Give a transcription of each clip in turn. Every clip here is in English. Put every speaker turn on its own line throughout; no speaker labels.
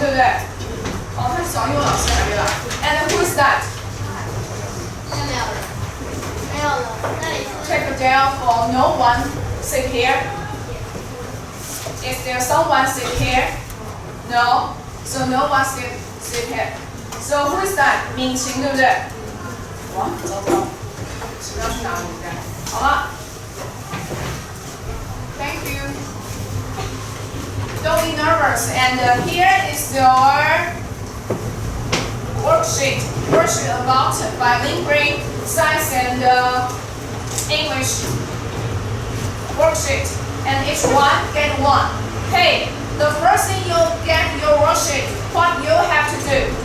对不对？哦，他小英文老师还没来。And who is that?
没有了，那里
Check it down for no one sit here. Is there someone sit here? No. So no one sit here. So who is that? 敏晴，对不对？哇，糟糕，谁要去哪里的？好了。Thank you. Don't be nervous. And here is your worksheet. Worksheet about bilingual science and English. Worksheet. And each one get one. Hey, the first thing you get your worksheet, what you have to do?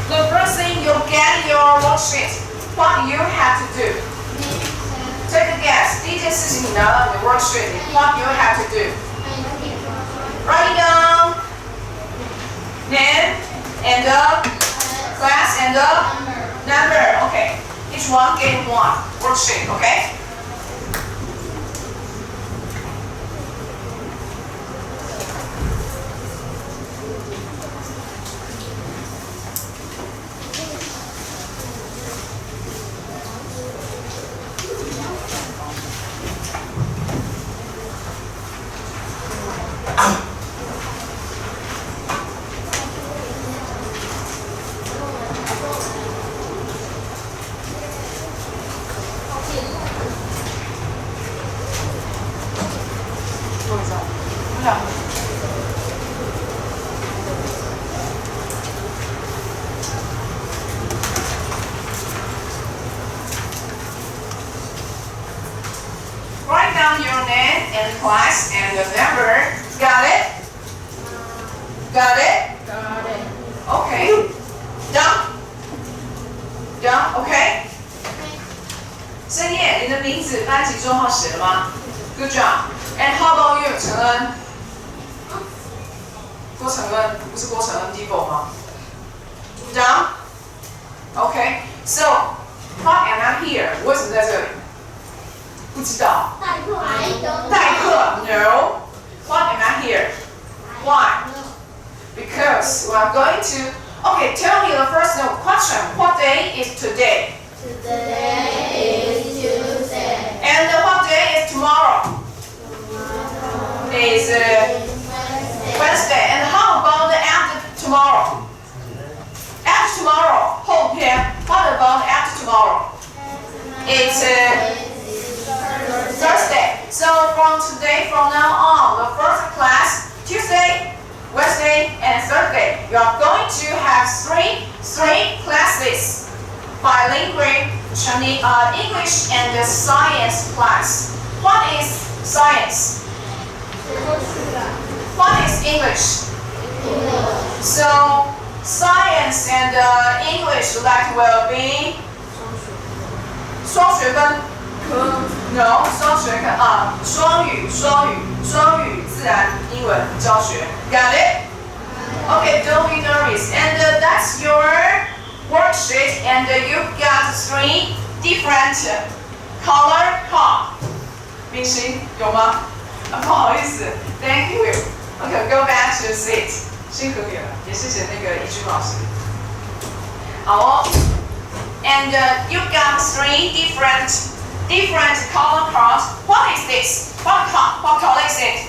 The first thing you get your worksheet, what you have to do? Take a guess. 第一件事情你拿到你的 worksheet, what you have to do? Write it down. Name and class and number. Okay. Each one get one worksheet. Okay. Write down your name and class and the number. Got it? Got it?
Got it.
Okay. Done? Done? Okay? 深夜，你的名字、班级座号写了吗 ？Good job. And how about you, 陈恩？郭承恩，不是郭承恩 Devo 吗 ？Done? Okay. So, why am I here? 为什么在这里？不知道。代课 No. Why am I here? Why? Because we are going to. Okay, tell me the first question. What day is today?
Today is Tuesday.
And what day is tomorrow? Is Wednesday. And how about after tomorrow? After tomorrow, 后天. What about after tomorrow? It's Thursday. So from today, from now on, the first class, Tuesday, Wednesday, and Thursday, you are going to have three classes. Bilingual English and science class. What is science? What is English? So science and English that will be 双学分 No 双学分双语自然英文教学 Got it? Okay, don't be nervous. And that's your worksheet, and you got three different color card. 明星有吗？不好意思 ，Thank you. Okay, go back to seat. 辛苦你了，也谢谢那个怡君老师。好哦 ，and you got three different color cards. What is this? What color is it?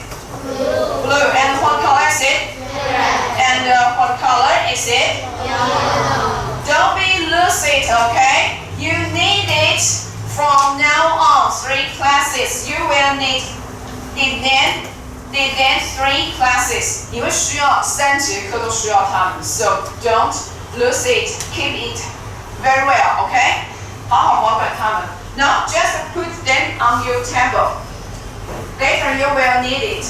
Blue. And what color is it?
Red.
And what color is it?
Yellow.
Don't be lucid, okay? You need it from now on. Three classes. You will need then three classes. 你会需要3节课都需要它们 So don't lose it. Keep it very well, okay? 好好保管它们 Now just put them on your table. Later you will need it.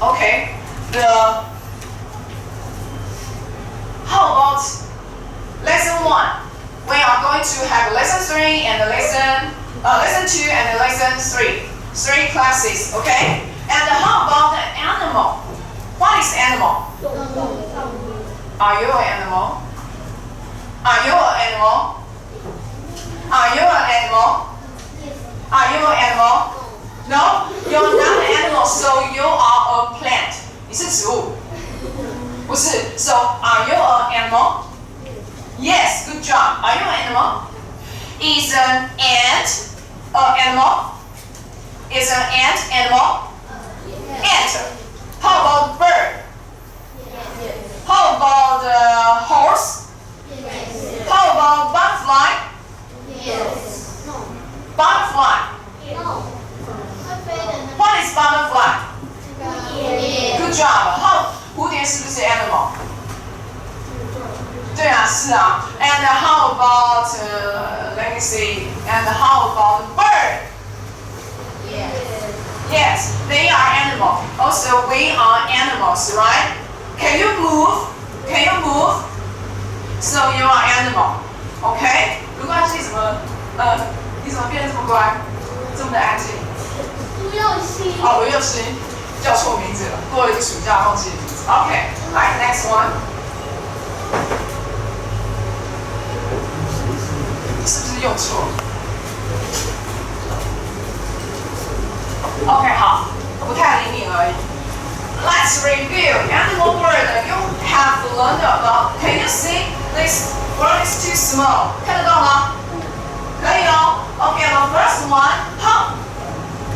Okay. How about lesson 1? We are going to have lesson 3 and lesson 2 and lesson 3. 3 classes, okay? And how about the animal? What is animal? Are you an animal? Are you an animal? Are you an animal? Are you an animal? No, you're not an animal, so you are a plant. 你 animal? Is an ant an animal? Is an ant animal? Ant. How about bird? How about horse? How about butterfly? Butterfly. What is butterfly? Good job.蝴蝶是不是 animal? 对啊，是啊。And how about let me see. And how about bird? Yes, they are animal. Also, we are animals, right? Can you move? Can you move? So you are animal. Okay? 没关系，你怎么变得这么乖，这么的安静？
吴又熙。
哦，吴又熙，叫错名字了，过了一个暑假忘记名字。Okay, alright, next one. 是不是用错 ？OK， 好，不太灵敏而已。Let's review animal word you have learned about. Can you see this word is too small? 看得到吗？可以哦。Okay, the first one, how?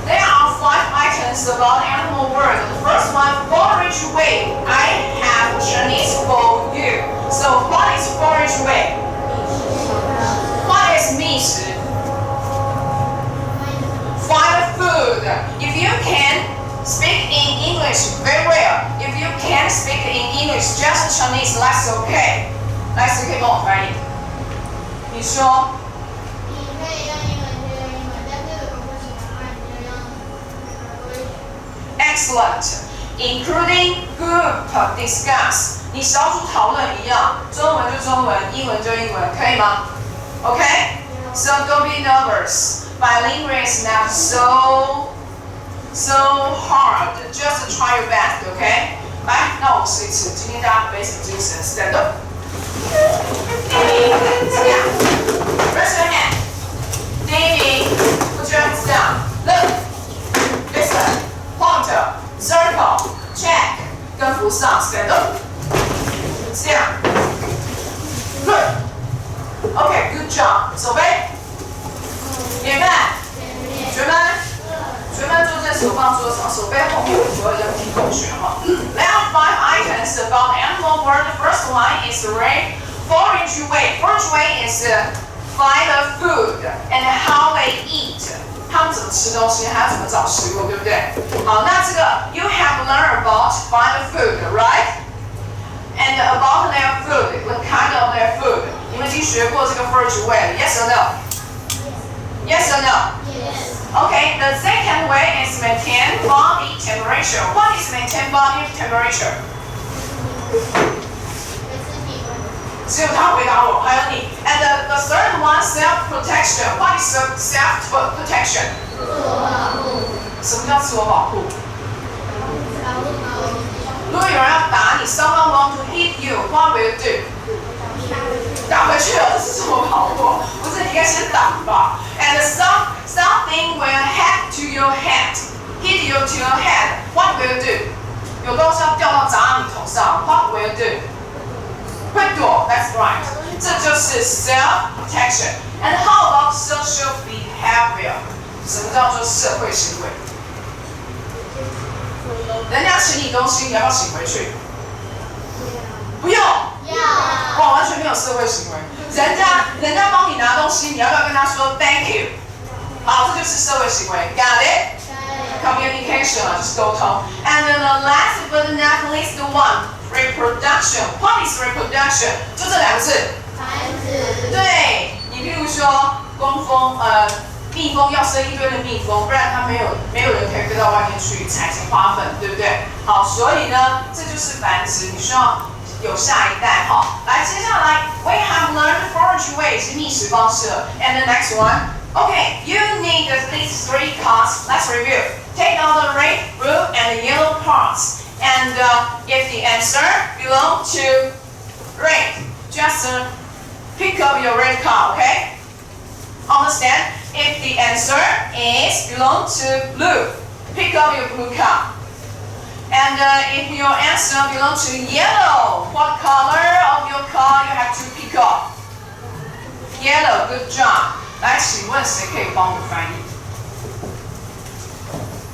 There are 5 items about animal word. The first one, forage way. I have Chinese for you. So what is forage way? What is 觅食 ？Find food. If you can speak in English very well. If you can't speak in English, just Chinese, that's okay. 来，谁可以帮我翻译？你说。
你可以用英文就用英文，但是如果不行的话，你就用
Excellent. Including group discuss. 你小组讨论一样，中文就中文，英文就英文，可以吗 ？Okay? So don't be nervous. Bilingual is not so hard. Just try your best, okay? 来，那我们试一次。今天大家背什么精神 ？Stand up. Raise your hand. 第一名 ，Put your hands down. Look. Listen. Point. Circle. Check. 跟扶上 ，Stand up. 这样。Good. Okay. Good job. 手背。眼看。学们。学们坐在手放桌上，手背后面所有人听同学哈。There are 5 items about animal world. The first one is forage way. Forage way is find the food and how they eat. 他们怎么吃东西，还要怎么找食物，对不对？好，那这个 you have learned about find the food, right? And about their food, the kind of their food. 你们已经学过这个 forage way 了 ，yes or no? Yes or no? Okay, the second way is maintain body temperature. What is maintain body temperature? 只有他回答我，还有你。And the third one, self-protection. What is self-protection? 什么叫自我保护？如果有人要打你 ，someone want to hit you, what will you do? 打回去了，这是自我保护，不是你应该先打吧 ？And something will hit to your head, hit you to your head. What will you do? 有东西要掉到砸到你头上 ，What will you do? 会躲 ，That's right. 这就是 self-protection. And how about social behavior? 什么叫做社会行为？人家请你东西，你要不要请回去？不用。哇，完全没有社会行为。人家帮你拿东西，你要不要跟他说 Thank you？ 好，这就是社会行为 ，Got it？ Communication 啊，就是沟通。And then the last but not least one, reproduction. What is reproduction？ 就这2个字。
繁殖。
对，你譬如说蜜蜂要生一堆的蜜蜂，不然它没有人可以飞到外面去采集花粉，对不对？好，所以呢，这就是繁殖，你需要有下一代哈。来，接下来 we have learned forage way 是觅食方式了 ，and the next one, okay, you need these 3 cards. Let's review. Take out the red, blue, and the yellow cards, and if the answer belong to red, just pick up your red card, okay? Understand? If the answer is belong to blue, pick up your blue card. And if your answer belong to yellow, what color of your card you have to pick up? Yellow, good job. 来，请问谁可以帮我翻译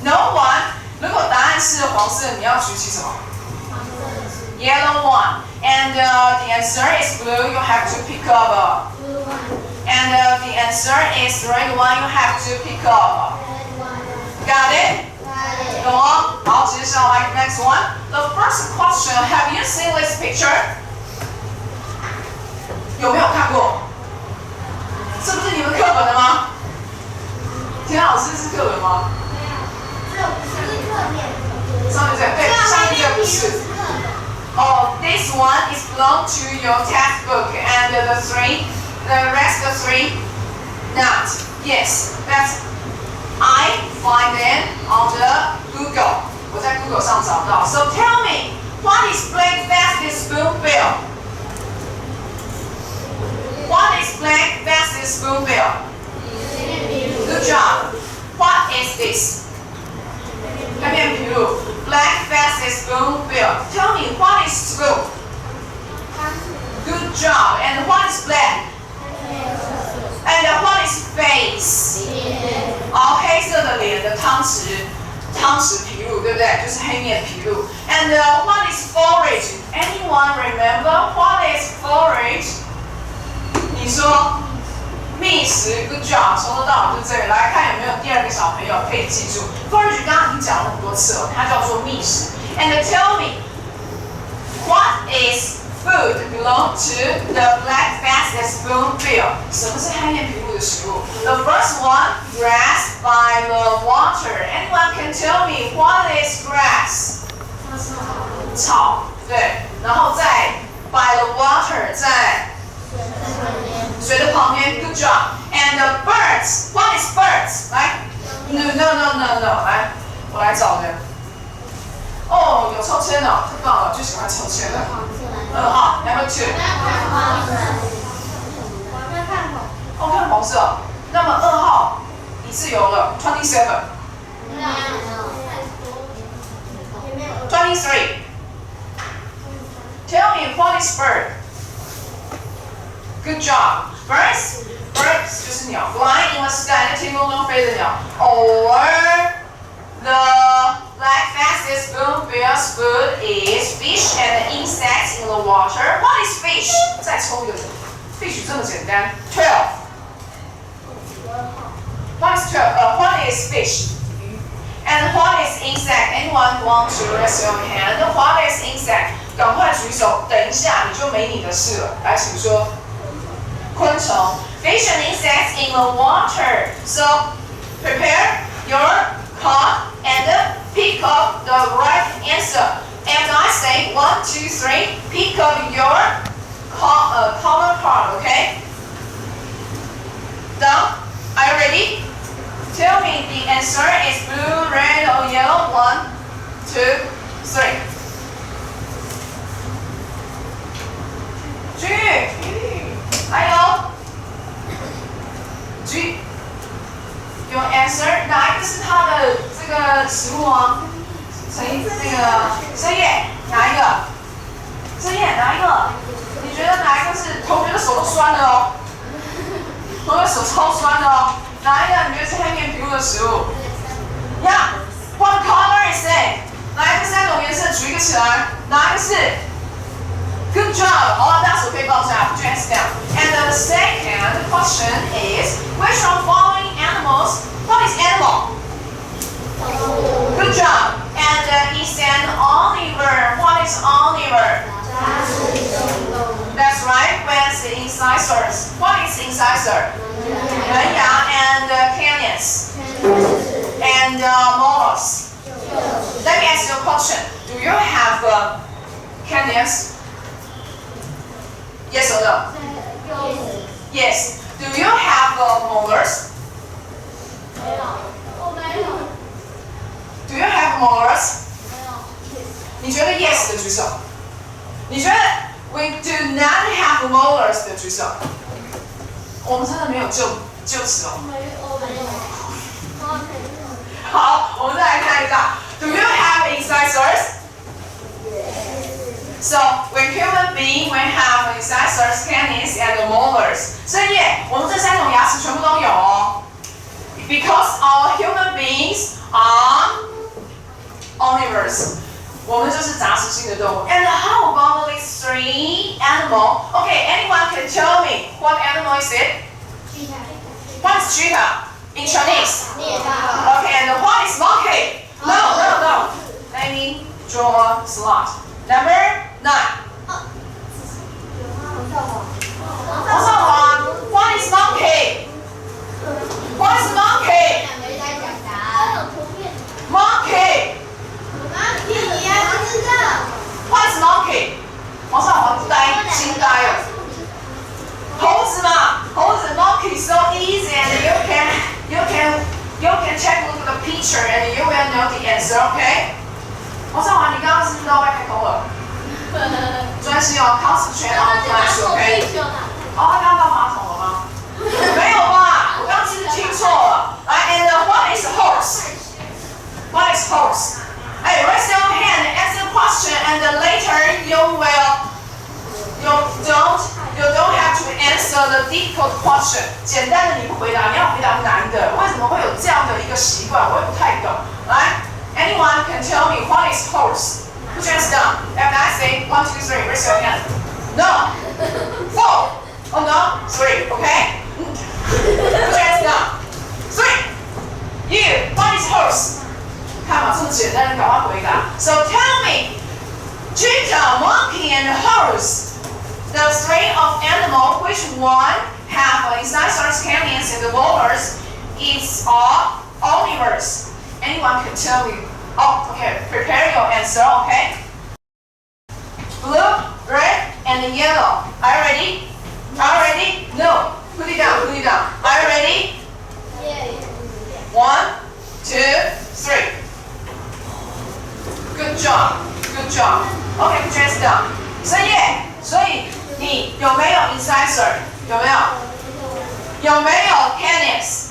？No one. 如果答案是黄色，你要举起什么 ？Yellow one. And the answer is blue. You have to pick up.
Blue one.
And the answer is red one. You have to pick up.
Red one.
Got it?
Got it.
懂哦？好，接下来 next one. The first question. Have you seen this picture? 有没有看过？这不是你们课本的吗？田老师是课本吗？
没有，这不是课本。
上面这个对，上面这个不是。Oh, this one is belong to your textbook, and the rest of three, not. Yes, that's. I find them on the Google. 我在 Google 上找到。So tell me, what is black fastest spoonbill? What is black fastest spoonbill? Good job. What is this? 黑面琵鹭 Black fastest spoonbill. Tell me, what is spoon? Good job. And what is black? And what is face? 哦，黑色的脸的汤匙琵鹭，对不对？就是黑面琵鹭。And what is forage? Anyone remember what is forage? 你说觅食 ，Good job， 从头到尾就这里。来看有没有第二个小朋友可以记住 ，forage 刚刚已经讲了很多次了，它叫做觅食。And tell me, what is food belong to the black fastest spoonbill? 什么是黑面琵鹭的食物 ？The first one, grass by the water. Anyone can tell me what is grass? 草，对，然后在 by the water 在。水的旁边 ，Good job. And the birds, what is birds? 来 ，No. 来，我来找人。哦，有抽签哦，太棒了，最喜欢抽签了。2号 ，Number 2。哦，看红色。那么2号你自由了 ，27。23. Tell me what is bird? Good job. Birds 就是鸟 ，flying in the sky 在天空中飞的鸟。Or the black fastest spoonbill's food is fish and insects in the water. What is fish? 再抽一个 ，fish 这么简单。12. What is 12? What is fish? And what is insect? Anyone want to raise your hand? What is insect? 赶快举手，等一下你就没你的事了。来，请说。昆虫 fish and insects in the water. So prepare your card and pick up the right answer. And I say 1, 2, 3. Pick up your color card. Okay? Done? Are you ready? Tell me the answer is blue, red, or yellow. 1, 2, 3. 还有 G your answer 哪一个是它的这个食物啊？那个深夜哪一个？深夜哪一个？你觉得哪一个是？同学的手都酸了哦，同学手超酸的哦。哪一个你觉得是黑面琵鹭的食物 ？Yeah, what color is it? 哪一个3种颜色举一个起来？哪一个是？ Good job. 好了，大家手可以抱下 ，put your hands down. And the second question is, which of following animals? What is animal? Good job. And is an omnivore. What is omnivore? That's right. What's the incisors? What is incisor? 门牙 and canyons and molars. Let me ask you a question. Do you have canyons? Yes or no? Yes. Do you have molars? Do you have molars? 你觉得 yes 的举手。你觉得 we do not have molars 的举手。我们真的没有臼齿哦。好，我们再来看一下。Do you have incisors? So when human human being will have incisors, canines, and molars. 深夜，我们这3种牙齿全部都有哦。Because our human beings are omnivores. 我们就是杂食性的动物。And how about these 3 animals? Okay, anyone can tell me what animal is it? What is cheetah in Chinese? Okay, and what is monkey? No. Let me draw a slot. Number 9. 黄少华 What is monkey? What is monkey? Monkey. What is monkey? 黄少华惊呆了。猴子嘛，猴子 monkey so easy and you can check look at the picture and you will know the answer, okay? 黄少华，你刚刚是不是都被开口了？专心哦 ，concentrate on class, okay? 哦，他刚刚到马桶了吗？没有吧？我刚刚其实听错了。来 ，and what is horse? What is horse? Hey, raise your hand and answer the question, and later you don't have to answer the difficult question. 简单的你不回答，你要回答难的。为什么会有这样的一个习惯？我也不太懂。来 ，anyone can tell me what is horse? Put your hands down. And I say 1, 2, 3. Raise your hand. No. 4. Oh no. 3. Okay. Put your hands down. 3. You. What is horse? 看嘛，这么简单，你赶快回答。So tell me, cheetah, monkey, and horse. The 3 of animal, which one have incisors, canines, and molars, is all omnivores. Anyone can tell me? Oh, okay. Prepare your answer. Okay. Blue, red, and yellow. Are you ready? Are you ready? No. Put it down. Put it down. Are you ready? 1, 2, 3. Good job. Good job. Okay, put your hands down. 深夜，所以你有没有 incisor？ 有没有？有没有 canines？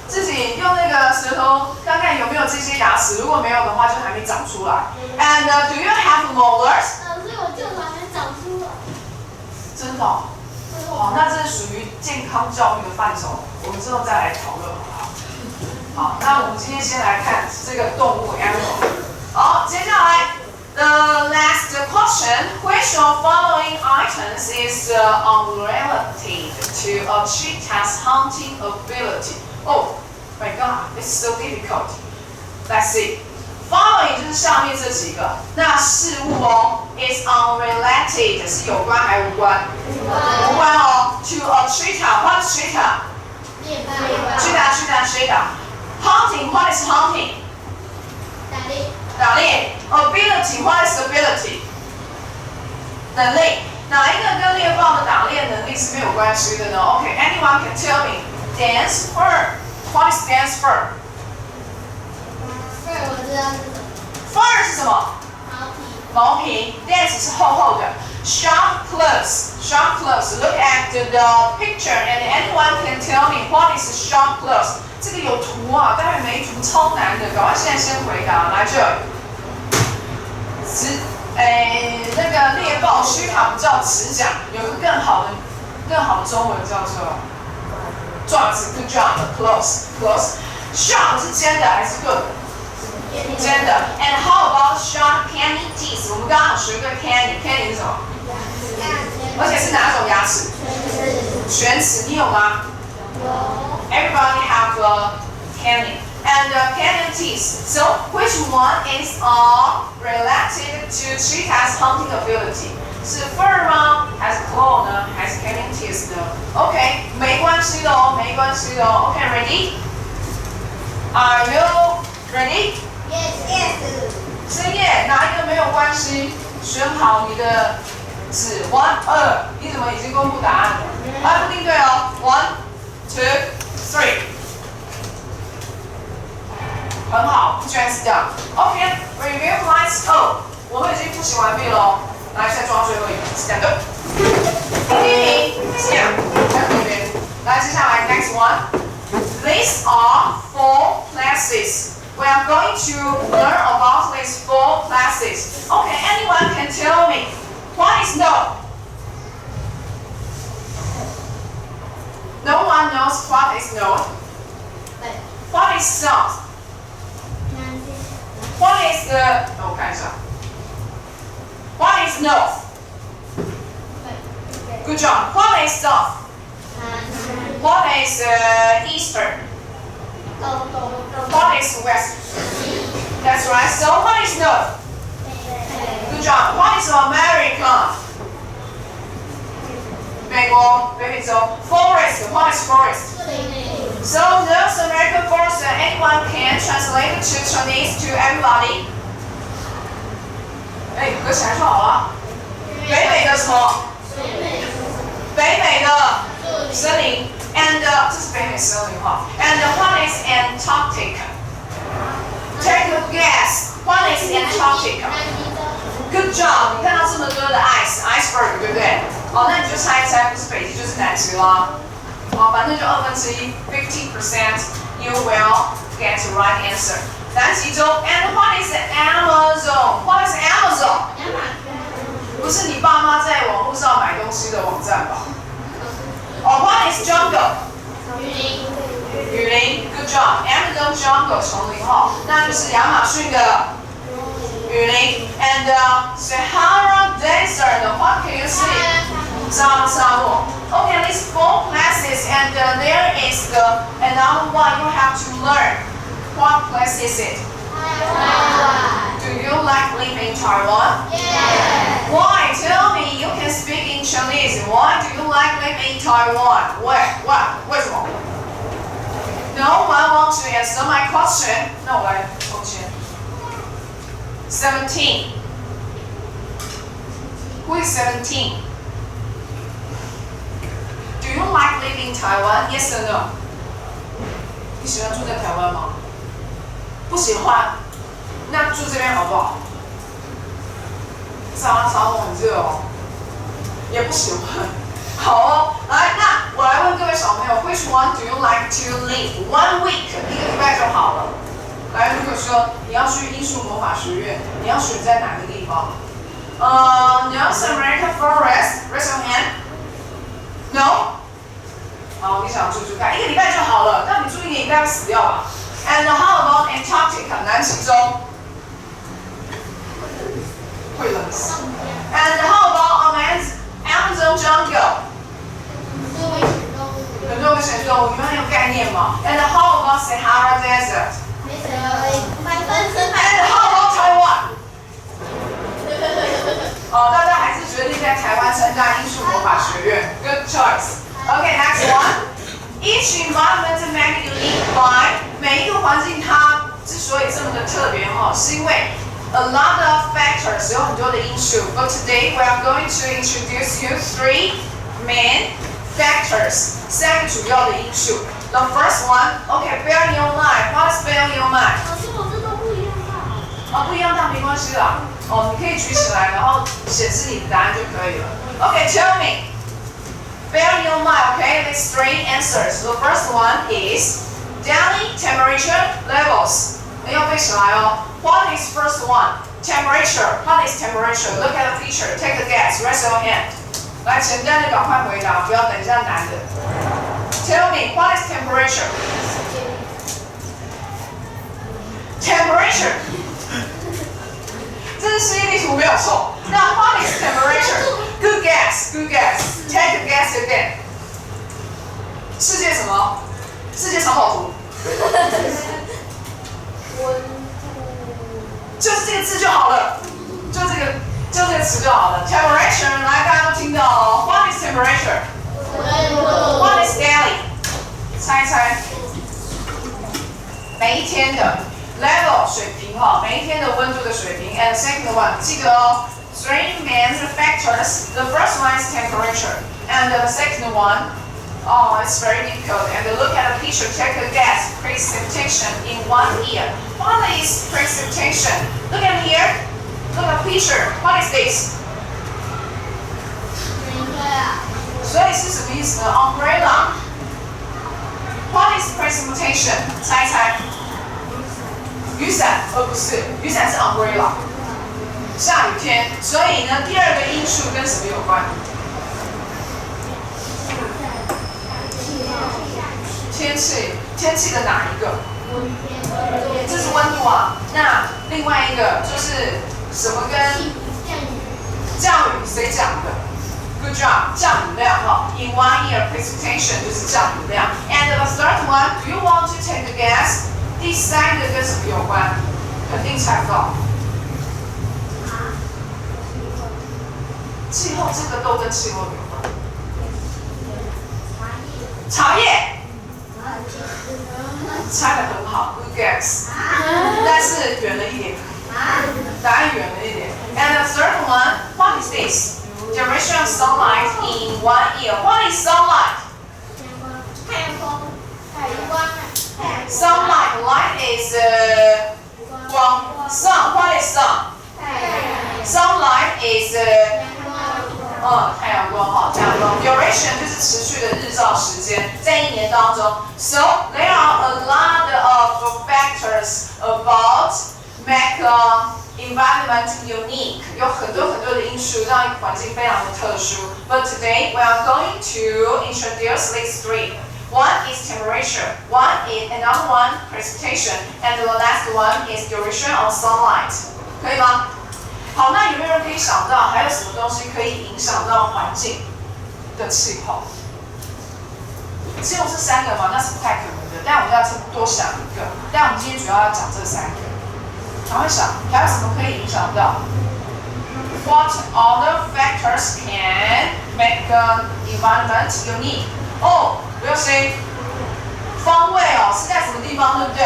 自己用那个舌头看看有没有这些牙齿，如果没有的话，就还没长出来。And do you have molars？
老师，我就还没长出来。
真的哦？好，那这是属于健康教育的范畴，我们之后再来讨论好不好？好，那我们今天先来看这个动物 animal。好，接下来 the last question: Which of following items is unrelated to a cheetah's hunting ability? Oh my God, it's so difficult. Let's see. Following 就是下面这几个，那事物哦 is unrelated 是有关还无关？无关哦。To a cheetah, what is cheetah? Cheetah. Hunting, what is hunting? 打猎。Ability, what is ability? 能力。哪一个跟猎豹的打猎能力是没有关系的呢 ？Okay, anyone can tell me? Dance fur. What is dance fur?
我知道是什么。
Fur 是什么？毛皮。Dance 是厚厚的。Sharp clothes. Look at the picture, and anyone can tell me what is sharp clothes? 这个有图啊，待会没图超难的，赶快现在先回答。来这里。那个猎豹须卡不叫齿甲，有个更好的中文叫做爪子 ，good job，close。Sharp 是尖的还是钝的？尖的。And how about sharp canine teeth？ 我们刚刚有学过 canine 是什么？而且是哪种牙齿？犬齿，你有吗？有。Everybody have a canine. And canine teeth. So which one is related to cheetah's hunting ability? 是 fur 吗？还是 claw 呢？还是 canine teeth 呢 ？OK， 没关系的哦，没关系的哦。OK, ready? Are you ready?
Yes.
深夜哪一个没有关系？选好你的纸 1, 2，你怎么已经公布答案了？不定对哦 1, 2, 3。很好 ，put your hands down. OK, review lines. 我们已经复习完毕了。来，现在抓最后一个 ，stand up。第一名 ，stand， 还有这边。来，接下来 next one. These are 4 classes. We are going to learn about these 4 classes. Okay, anyone can tell me what is no? Anyone knows what is north? What is south? What is the? 我看一下。What is north? Good job. What is south? What is eastern? What is west? That's right. So what is north? Good job. What is America? 美国北美洲。Forest. What is forest? So North American forest. Anyone can translate it to Chinese to everybody. 哎，合起来就好了。北美的什么？北美的森林。And 这是北美森林哈。And what is Antarctica? Take a guess. What is Antarctica? Good job. 你看到这么多的 iceberg， 对不对？好，那你就猜一猜，不是北极就是南极啦。好，反正就1/2 50%. You will get the right answer. 南极洲。And what is Amazon? What is Amazon? 不是你爸妈在网络上买东西的网站吧？哦 ，What is jungle? 雨林。Good job. Amazon jungle 丛林哈，那就是亚马逊的雨林。And Sahara Desert. What can you see? 沙漠。Okay, these 4 places, and there is another one you have to learn. What place is it? Taiwan. Do you like living in Taiwan?
Yes.
Why? Tell me. You can speak in Chinese. Why do you like living in Taiwan? Why? 为什么 ？No one wants to answer my question. 那我来抽签。17. Who is 17? Do you like living in Taiwan? Yes or no? 你喜欢住在台湾吗？不喜欢。那住这边好不好？沙漠很热哦。也不喜欢。好哦，来，那我来问各位小朋友 ，Which one do you like to live? 1 week， 1个礼拜就好了。来，如果说你要去艺术魔法学院，你要选在哪个地方？North American forest. Raise your hand. No. 好，你想住看，1个礼拜就好了。那你住1个礼拜会死掉吧 ？And how about Antarctica? 南极洲会冷死。And how about Amazon jungle? 很多危险动物，你们很有概念吗 ？And how about Sahara Desert? And how about Taiwan? 哦，大家还是决定在台湾参加艺术魔法学院。Good choice. Okay, next one. Each environment may be unique by 每一个环境它之所以这么的特别哈，是因为 a lot of factors 有很多的因素。But today we are going to introduce you 3 main factors 3个主要的因素。The first one, okay, bear in your mind. What is bear in your mind?
老师，我这都不一样大。
哦，不一样大没关系啦。哦，你可以举起来，然后显示你的答案就可以了。Okay, tell me. Bear in your mind, okay, these 3 answers. The first one is daily temperature levels. 要背起来哦。What is first one? Temperature. What is temperature? Look at the picture. Take a guess. Raise your hand. 来，简单的赶快回答，不要等一下难的。Tell me, what is temperature? Temperature. 这是世界地图没有错。那 what is temperature? Good guess. Good guess. Take a guess again. 世界什么？世界藏宝图。就是这个字就好了，就这个词就好了。Temperature， 来，大家都听到哦。What is temperature? What is daily? 猜一猜。每一天的 level 水平哈，每一天的温度的水平。And second one， 记得哦 ，3 main factors. The first one is temperature, and the second one. Oh, it's very difficult. And look at the picture. Take a guess. Precipitation in 1 year. What is precipitation? Look at here. Look at the picture. What is this? 所以是什么意思呢 ？Umbrella. What is precipitation? 猜一猜。雨伞，不是，雨伞是 umbrella。下雨天。所以呢，第2个因素跟什么有关？天气的哪一个？这是温度啊。那另外一个就是什么跟降雨谁讲的 ？Good job， 降雨量哈。In 1 year precipitation 就是降雨量。And the third one, do you want to take a guess？ 第三个跟什么有关？肯定猜不到。气候这个都跟气候有关。茶叶。猜得很好 ，good guess， 但是远了一点，答案远了一点。And the third one, what is this? Duration of sunlight in 1 year. What is sunlight?
太阳光，太阳光。
Sunlight, light is 光。Sun, what is sun?
太阳。
Sunlight is 太阳光哈，太阳光。Duration 就是持续的日照时间，在一年当中。So there are a lot of factors about make environment unique. 有很多的因素让一个环境非常的特殊。But today we are going to introduce these three. One is temperature, another one precipitation, and the last one is duration of sunlight. 可以吗？好，那有没有人可以想到还有什么东西可以影响到环境的气候？只有这三个吗？那是不太可能的。但我们要多想一个。但我们今天主要要讲这三个。赶快想，还有什么可以影响到 ？What other factors can make the environment unique？ 哦，不要心，方位哦，是在什么地方，对不对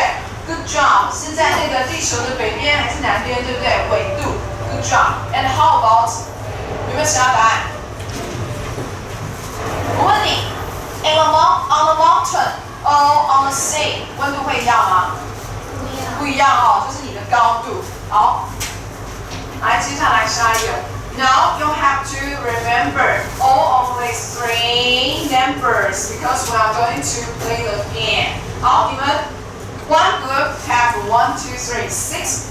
？Good job， 是在那个地球的北边还是南边，对不对？纬度。Good job. And how about 有没有其他答案？我问你 ，on the mountain or on the sea， 温度会一样吗？不一样哦，就是你的高度。好，来，接下来下一个。Now you have to remember all of these three numbers because we are going to play the game. 好，你们 one group have 1, 2, 3, 6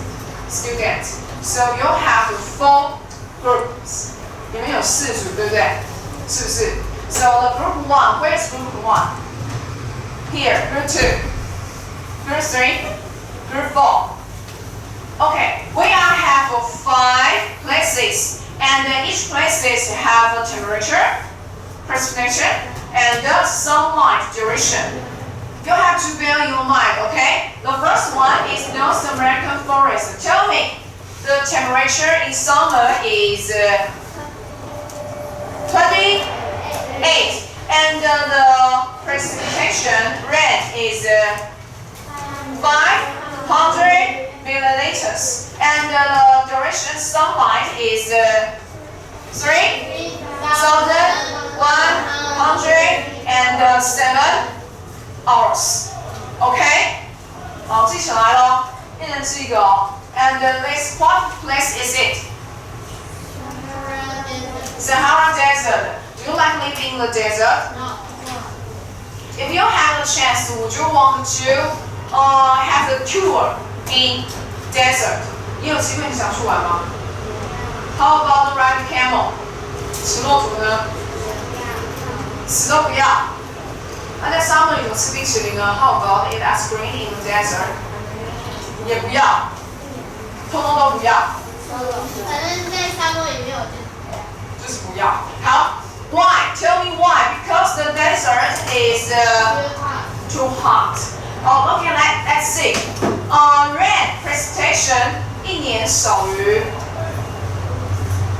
students. So you have 4 groups. 里面有4组，对不对？是不是 ？So the group 1, where's group 1? Here, group 2, group 3, group 4. Okay, we have 5 places, and each places have a temperature, precipitation, and the sunlight duration. You have to bear in mind, okay? The first one is North American forest. Tell me. The temperature in summer is 28, and the precipitation rain is 500 milliliters, and the duration sunlight is 3,107 hours. OK， 好，记起来咯，变成是一个哦。And this what place is it? Sahara Desert. Do you like living in the desert?
No.
If you have a chance, would you want to have a tour in desert? 你有机会你想去玩吗 ？How about ride camel? 骑骆驼呢？死都不要。那在沙漠里头吃冰淇淋呢 ？How about eat ice cream in the desert? 也不要。通通都不要。
反正在沙漠里面有
就是不要。好 ，Why? Tell me why? Because the desert is too hot. Oh, okay. Let's see. Rain precipitation 一年少于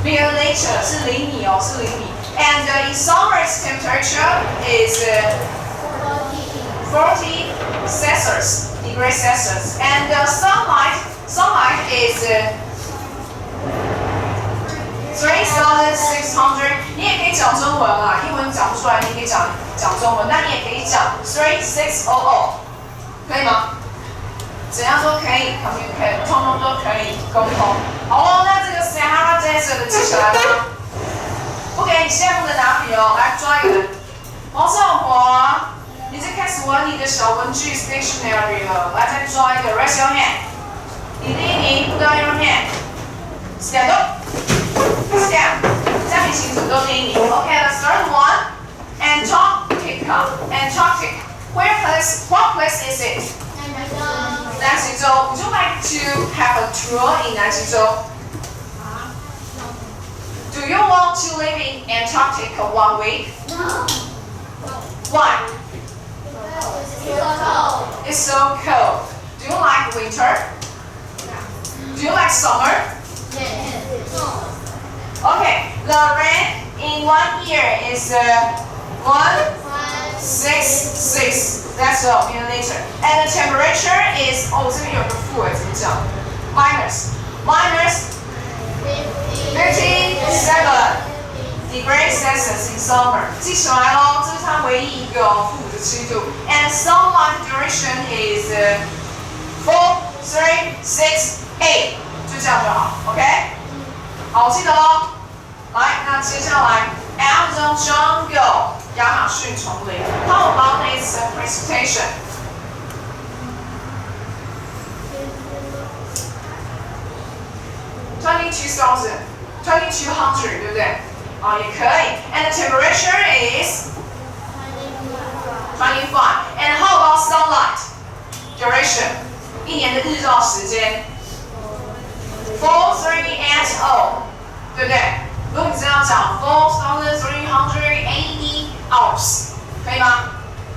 milliliter 是厘米哦，是厘米。And in summer's temperature is 40 degrees Celsius. And sunlight is 3,600. 你也可以讲中文啊，英文讲不出来，你也可以讲中文，那你也可以讲3600，可以吗？怎样都可以 communicate， 通通都可以沟通。好哦，那这个 Sahara Desert 记起来了吗？不给你羡慕的拿笔哦，来抓一个人。黄少华，你在开始玩你的小文具 stationery 了，来再抓一个 raise your hand。你第一名 put down your hand。Stand up。Stand。下面请组都第一名。Okay, the third one, Antarctica. Antarctica. What place is it? 南极洲。Would you like to have a tour in 南极洲？Do you want to live in Antarctica 1 week?
No.
Why?
It's
It's
so cold.
so cold. Do you like winter? Do you like summer?
Yes.
Okay, the rain in 1 year is 166. That's all milliliter. And the temperature is 这边有个负怎么讲 ？minus 57 degrees Celsius in summer. 记起来咯，这是它唯一一个-5的度。And sunlight duration is 4, 3, 6, 8. 就这样就好 ，OK？ 好，记得咯。来，那接下来 Amazon jungle 亚马逊丛林。How about its precipitation? 22,000, 2200，对不对？啊，也可以。And the temperature is 25. And how about sunlight duration? 一年的日照时间。4380，对不对？如果你这样讲，4380 hours， 可以吗？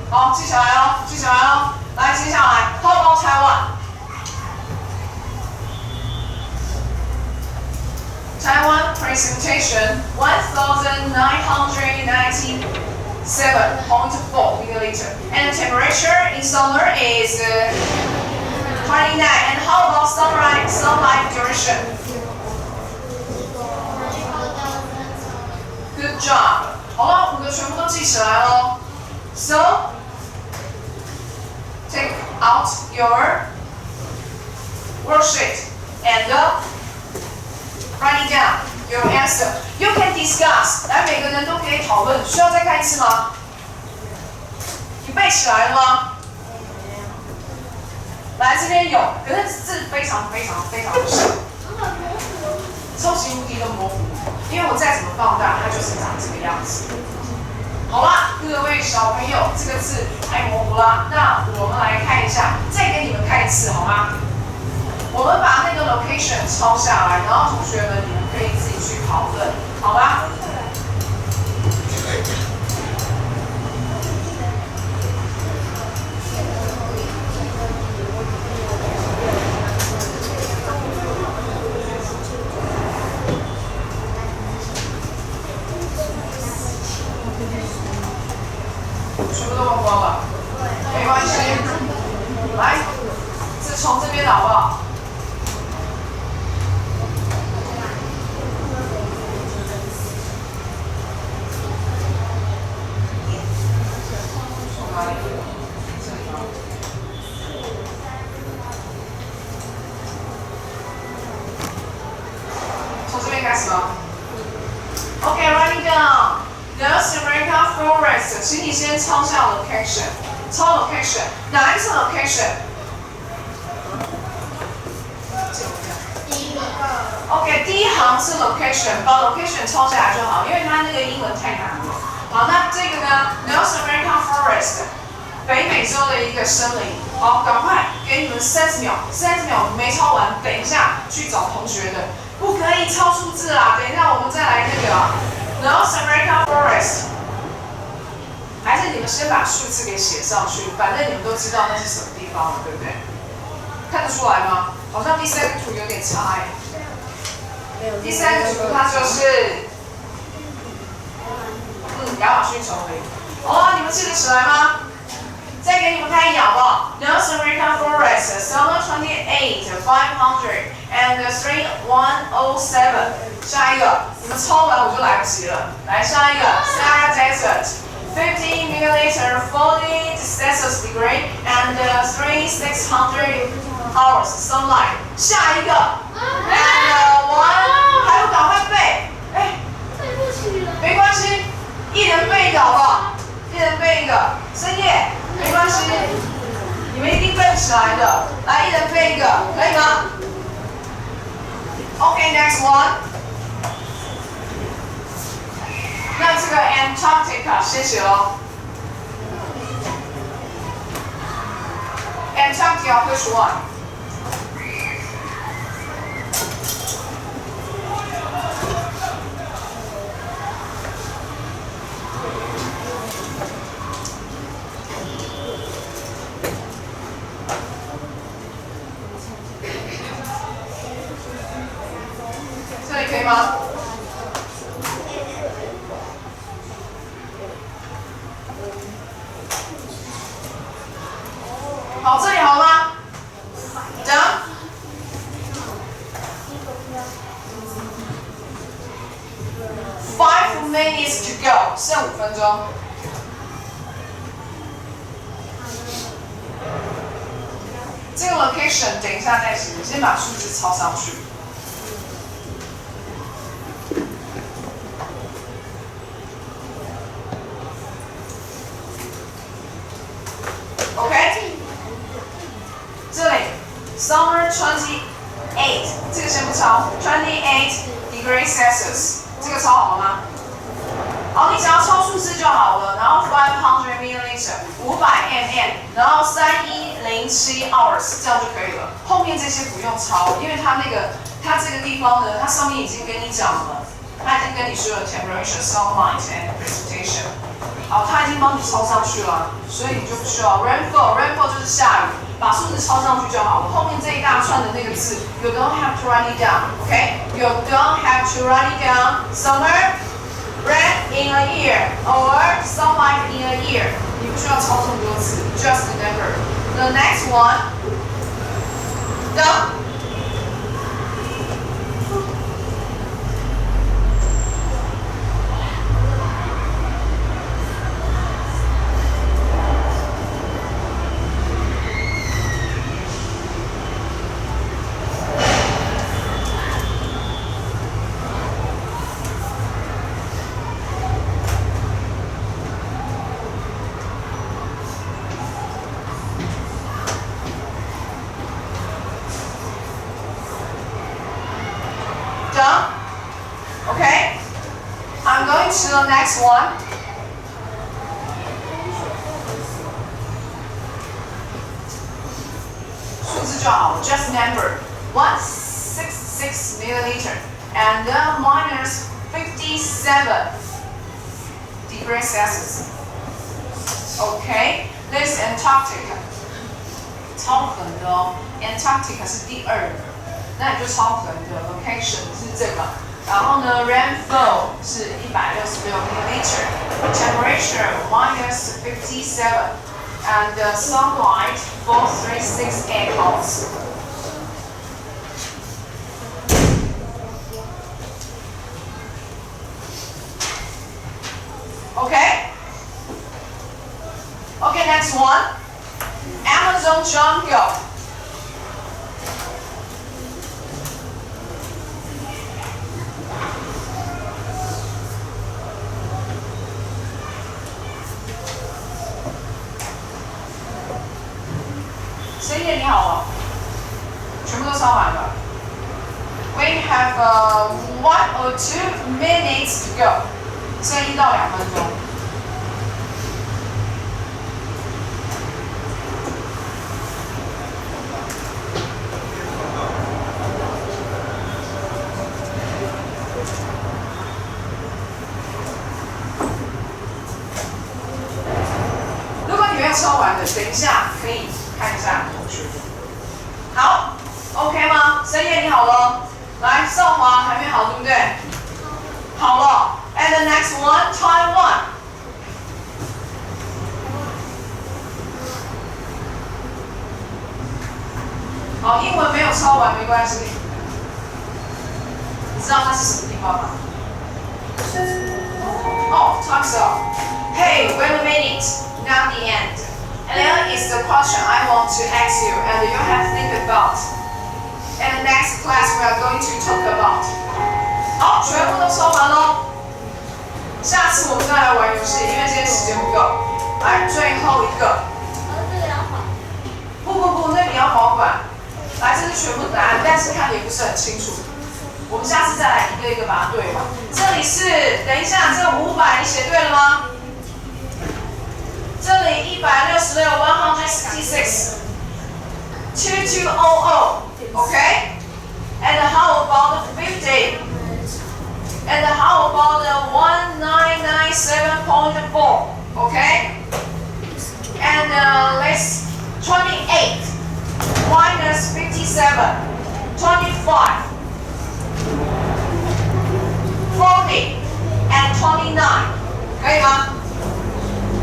好，记起来哦，记起来哦。来，接下来 ，How about Taiwan？Taiwan precipitation 1997.4 milliliter, and the temperature in summer is 29. And how about sunlight duration? Good job. 好了，5个全部都记起来了。So take out your worksheet and write it down your answer. You can discuss. 来，每个人都可以讨论。需要再看一次吗？你背起来了吗？来这边有，可是字非常的小，超级无敌的模糊，因为我再怎么放大，它就是长这个样子。好啦，各位小朋友，这个字太模糊了，那我们来看一下，再给你们看一次好吗？我们把那个 location 抄下来，然后同学们你们可以自己去讨论，好吗？全部都忘光了，没关系。来，是从这边的好不好？从哪里？这里吗？从这边开始吗 ？OK, writing down. North American forest， 请你先抄下 location， 抄 location， 哪一次 location？ OK， 第一行是 location， 把 location 抄下来就好，因为它那个英文太难了。好，那这个呢 ，North American forest， 北美洲的一个森林。好，赶快给你们30秒，30秒没抄完，等一下去找同学的，不可以抄数字啊！等一下我们再来那个。North American forest， 还是你们先把数字给写上去，反正你们都知道那是什么地方了，对不对？看得出来吗？好像第3个图有点差哎。第3个图它就是亚马逊丛林。好了，你们记得起来吗？再给你们看一眼好不好 ？North American forest, summer 28, 500 and 3107。下一个，你们抄完我就来不及了。来，下一个 ，Sahara Desert, 50 milliliter, 40 Celsius degree, and 3600 hours sunlight。下一个 ，and one， 还有赶快背，哎，没关系，一人背一个好不好？一人背一个，深夜没关系，你们一定背起来的。来，一人背一个，可以吗 ？OK, next one。那这个 Antarctica 先写咯。Antarctica which one?这里可以吗？好，这里好吗？讲。5 minutes to go， 剩5分钟。这个 location 等一下再写，先把数字抄上去。OK， 这里 summer 28， 这个先不抄，28 degrees Celsius， 这个抄好了吗？好，你只要抄数字就好了，然后500 milliliter 500 ml， 然后3107 hours 这样就可以了。后面这些不用抄，因为它这个地方呢，它上面已经跟你讲了，它已经跟你说了 temperature, sunlight and precipitation。好，它已经帮你抄上去了，所以你就不需要 rainfall 就是下雨，把数字抄上去就好了。后面这一大串的那个字 ，you don't have to write it down，OK？You don't have to write it down. Summer, rain in a year, or sunlight in a year， 你不需要抄这么多字 ，just remember. The next one, done. Done? Okay? I'm going to the next one. Just remember 166 milliliter and minus 57 degrees Celsius. Okay? This is Antarctica. 超横的哦 ，Antarctica 是第二个。那你就超横的 location 是这个，然后呢 rainfall 是166 milliliter, temperature minus 57, and sunlight 4368 hours. Okay? Okay, next one. Amazon jungle.谁也你好了，全部都抄完了。We have 1 or 2 minutes to go， 剩1到2分钟。如果你没有抄完的，等一下可以看一下同学。好 ，OK 吗？深夜你好了，来，少华还没好，对不对？好了 ，and the next one, Taiwan。好，英文没有抄完没关系。你知道它是什么地方吗？哦 ，time's up. Hey, wait a minute. Not the end. And there is the question I want to ask you, and you have to think about. And the next class we are going to talk about. 好，全部都抄完喽。下次我们再来玩游戏，因为今天时间不够。来，最后一个。
这个要还。
不，那你要保管。来，这是全部答案，但是看的也不是很清楚。我们下次再来一个一个把它对完。这里是，等一下，这个500你写对了吗？这里166 166 2200. Okay? And how about the 50? And how about the 1997.4? Okay? And let's 28 minus 57, 25, 40 and 29. 可以吗？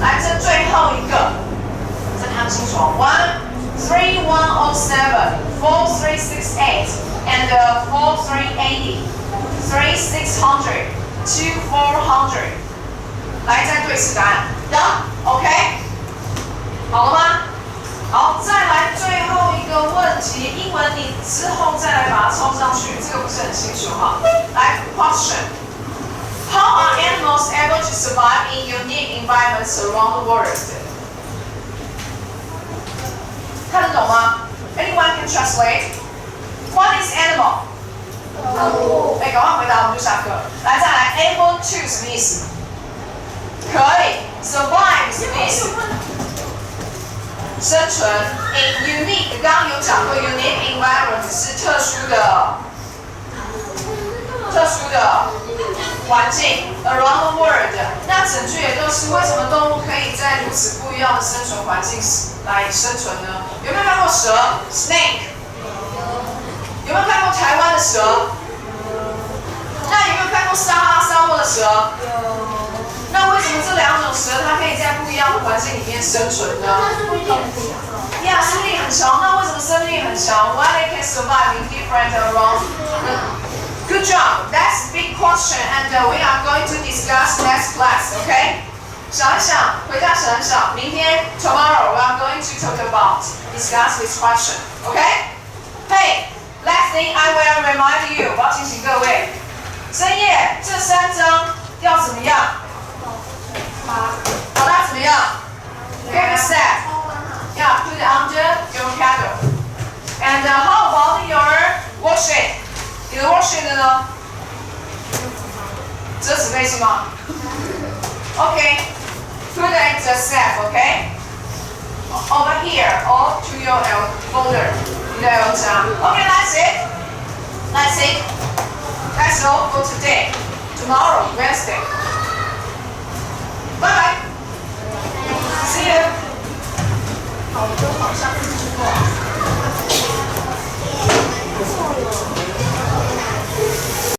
来，这最后一个，再看清楚，13107, 4368, and 4380, 3600, 2400。来，再对视答案。Done? OK? 好了吗？好，再来最后一个问题，英文你之后再来把它抄上去，这个不是很清楚哈。来 ，Question。How are animals able to survive in unique environments around the world? 看得懂吗 ？Anyone can translate? What is animal? 哎，赶快回答，我们就下课。来，再来 ，able to 什么意思？可以 ，survive 什么意思？生存 in unique， 刚刚有讲过 unique environment 是特殊的环境 around the world。那整句也就是为什么动物可以在如此不一样的生存环境来生存呢？有没有看过蛇 snake？ 有没有看过台湾的蛇？那有没有看过撒哈拉沙漠的蛇？有。那为什么这两种蛇它可以在不一样的环境里面生存呢？呀，生命很强。那为什么生命很强 ？Why they can survive in different around? Good job. That's a big question, and we are going to discuss next class. Okay? 想一想，回家想一想，明天 tomorrow we are going to talk about discuss this question. Okay? Hey, last thing I will remind you. 我要提醒各位，深夜这3章要怎么样？把它怎么样 ？Get a set. Yeah, put it under your candle. And how about your worksheet? 你的 worksheet 呢？折纸背心吗 ？Okay. Put it in the set. Okay. Over here or to your folder. 你的 L 夹。Okay, that's it. That's it. That's all for today. Tomorrow, Wednesday. Bye bye. See you. 好多好像不错。